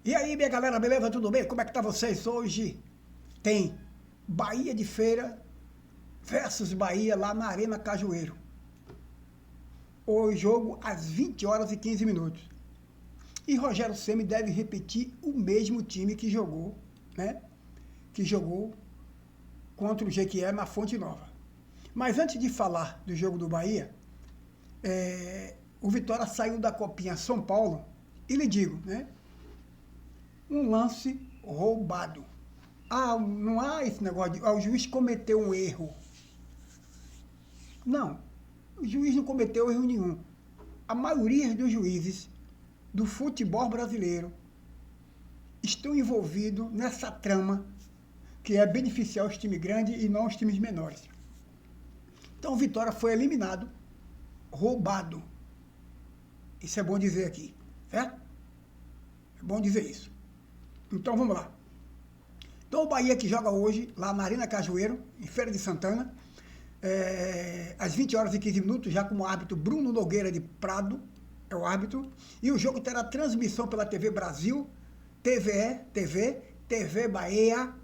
E aí, minha galera, beleza? Tudo bem? Como é que tá vocês? Hoje tem Bahia de Feira versus Bahia lá na Arena Cajueiro. O jogo às 20 horas e 15 minutos. E Rogério Ceni deve repetir o mesmo time que jogou, né? Que jogou contra o Jequié na Fonte Nova. Mas antes de falar do jogo do Bahia, o Vitória saiu da Copinha São Paulo e lhe digo, né? Um lance roubado. Não há esse negócio de o juiz cometeu um erro. Não, o juiz não cometeu erro nenhum. A maioria dos juízes do futebol brasileiro estão envolvidos nessa trama que é beneficiar os times grandes e não os times menores. Então o Vitória foi eliminado, roubado. Isso é bom dizer aqui, certo? É bom dizer isso. Então vamos lá. Então o Bahia que joga hoje, lá na Arena Cajueiro, em Feira de Santana, às 20 horas e 15 minutos, já como árbitro Bruno Nogueira de Prado, é o árbitro, e o jogo terá transmissão pela TV Brasil, TV Bahia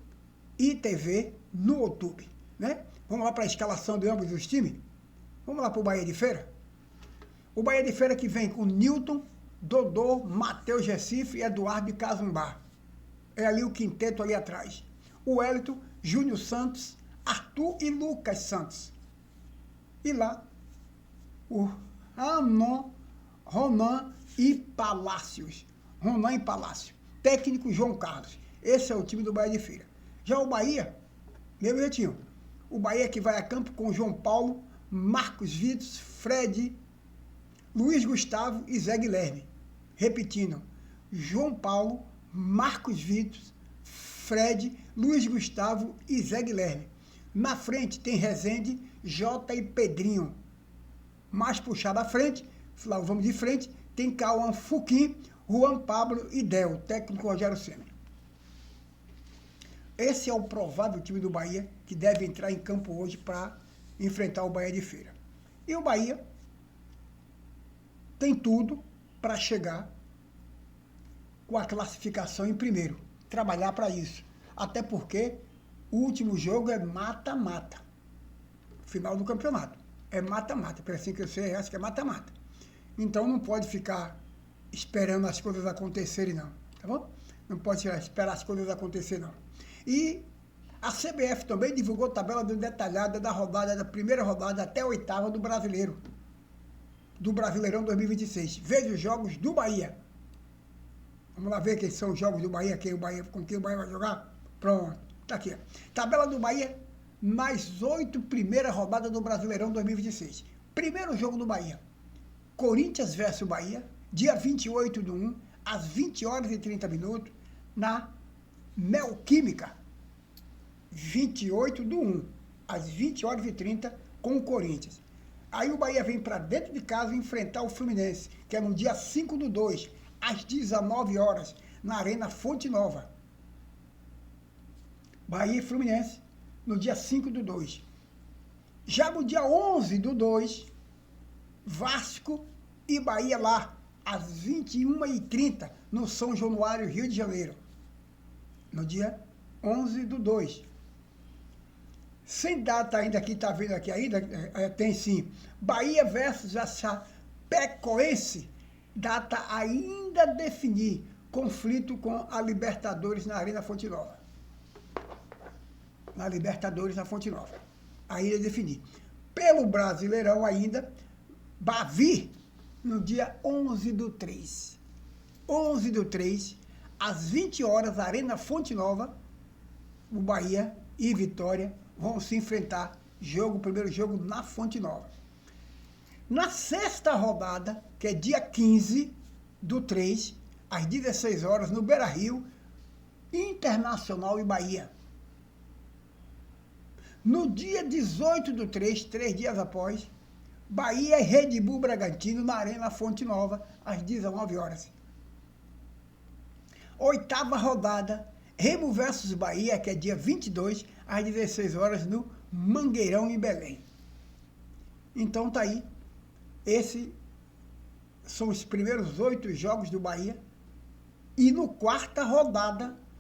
e TV no YouTube, né? Vamos lá para a escalação de ambos os times? Vamos lá para o Bahia de Feira? O Bahia de Feira que vem com Newton, Dodô, Matheus Recife e Eduardo de Cazumbá. É ali o quinteto ali atrás. O Wellington, Júnior Santos, Arthur e Lucas Santos. E lá, o Ronan e Palácios. Ronan e Palácio. Técnico João Carlos. Esse é o time do Bahia de Feira. Já o Bahia, meu jeitinho. O Bahia que vai a campo com João Paulo, Marcos Vitos, Fred, Luiz Gustavo e Zé Guilherme. Repetindo, João Paulo, Marcos Vitos, Fred, Luiz Gustavo e Zé Guilherme. Na frente tem Rezende, Jota e Pedrinho. Mais puxado à frente, lá vamos de frente, tem Cauã Fuquim, Juan Pablo e Del, técnico Rogério Ceni. Esse é o provável time do Bahia que deve entrar em campo hoje para enfrentar o Bahia de Feira. E o Bahia tem tudo para chegar com a classificação em primeiro. Trabalhar para isso. Até porque o último jogo é mata-mata. Final do campeonato. É mata-mata. Por assim que eu sei, acho que é mata-mata. Então não pode ficar esperando as coisas acontecerem, não. Tá bom? Não pode esperar as coisas acontecerem, não. E a CBF também divulgou tabela detalhada da rodada, da primeira rodada até a oitava do Brasileiro. Do Brasileirão 2026. Veja os jogos do Bahia. Vamos lá ver quem são os jogos do Bahia, com quem o Bahia vai jogar. Pronto, tá aqui. Tabela do Bahia, mais 8 primeiras rodadas do Brasileirão 2026. Primeiro jogo do Bahia. Corinthians versus Bahia, dia 28/1, às 20 horas e 30 minutos, na Neoquímica. 28/1, às 20 horas e 30, com o Corinthians. Aí o Bahia vem para dentro de casa enfrentar o Fluminense, que é no dia 5/2, às 19 horas, na Arena Fonte Nova. Bahia e Fluminense, no dia 5/2. Já no dia 11/2, Vasco e Bahia lá, às 21h30, no São Januário, Rio de Janeiro. No dia 11/2. Sem data ainda aqui, tá vendo aqui ainda? Tem sim. Bahia versus a Chapecoense. Data ainda definir. Conflito com a Libertadores na Arena Fonte Nova. Na Libertadores na Fonte Nova. Ainda definir. Pelo Brasileirão ainda, Bavi, no dia 11/3. 11/3, às 20 horas, Arena Fonte Nova, o Bahia e Vitória vão se enfrentar. Primeiro jogo na Fonte Nova. Na sexta rodada, que é dia 15/3, às 16 horas, no Beira-Rio, Internacional e Bahia. No dia 18/3, 3 dias após, Bahia e Red Bull Bragantino na Arena Fonte Nova, às 19 horas. Oitava rodada, Remo versus Bahia, que é dia 22, às 16 horas, no Mangueirão, em Belém. Então tá aí. Esses são os primeiros 8 jogos do Bahia. E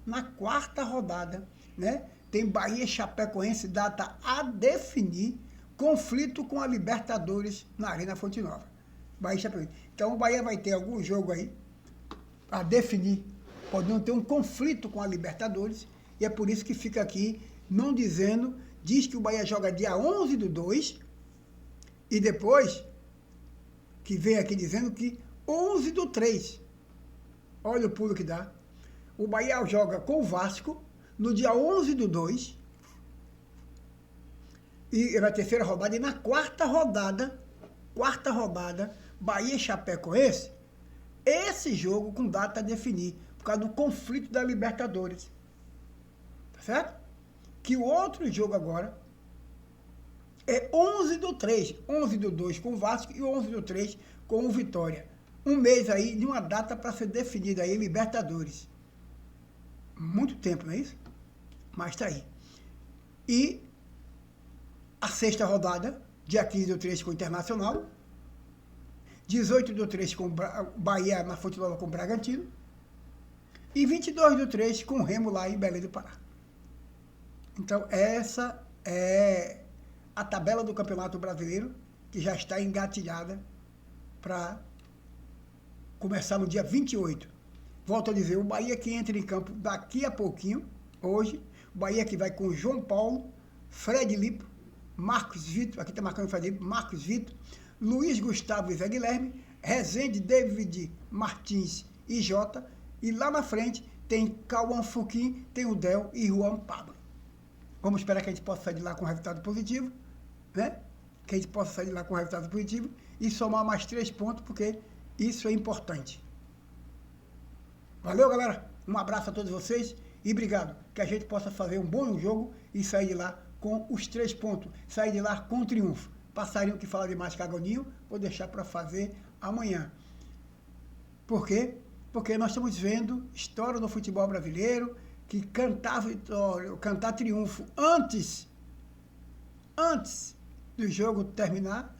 na quarta rodada, né? Tem Bahia e Chapecoense, data a definir, conflito com a Libertadores na Arena Fonte Nova. Bahia e Chapecoense. Então o Bahia vai ter algum jogo aí a definir, pode não ter um conflito com a Libertadores, e é por isso que fica aqui não dizendo, diz que o Bahia joga dia 11/2, e depois que vem aqui dizendo que 11/3. Olha o pulo que dá. O Bahia joga com o Vasco no dia 11/2, e na terceira rodada, e na quarta rodada, Bahia e Chapecoense, esse jogo com data a definir, por causa do conflito da Libertadores. Tá certo? Que o outro jogo agora é 11/3, 11/2 com o Vasco e 11/3 com o Vitória. Um mês aí de uma data para ser definida aí, Libertadores. Muito tempo, não é isso? Mas tá aí. E a sexta rodada, dia 15/3 com o Internacional, 18/3 com o Bahia na Fonte Nova com o Bragantino, e 22/3 com o Remo lá em Belém do Pará. Então, essa é a tabela do Campeonato Brasileiro, que já está engatilhada para começar no dia 28. Volto a dizer, o Bahia que entra em campo daqui a pouquinho, hoje, o Bahia que vai com João Paulo, Fred Lipo, Marcos Vitor, aqui está marcando o Fred Lipo, Marcos Vitor, Luiz Gustavo e Zé Guilherme, Rezende, David Martins e Jota, e lá na frente tem Cauã Fuquim, tem o Del e Juan Pablo. Vamos esperar que a gente possa sair de lá com resultado positivo, né? Que a gente possa sair de lá com resultado positivo e somar mais 3 pontos, porque isso é importante. Valeu, galera? Um abraço a todos vocês e obrigado. Que a gente possa fazer um bom jogo e sair de lá com os 3 pontos. Sair de lá com triunfo. Passarinho que fala demais caganinho, vou deixar para fazer amanhã. Por quê? Porque nós estamos vendo história do futebol brasileiro, que cantar vitória, cantar triunfo antes do jogo terminar,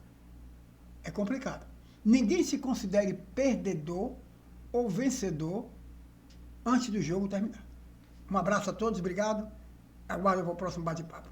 é complicado. Ninguém se considere perdedor ou vencedor antes do jogo terminar. Um abraço a todos, obrigado. Aguardo o próximo bate-papo.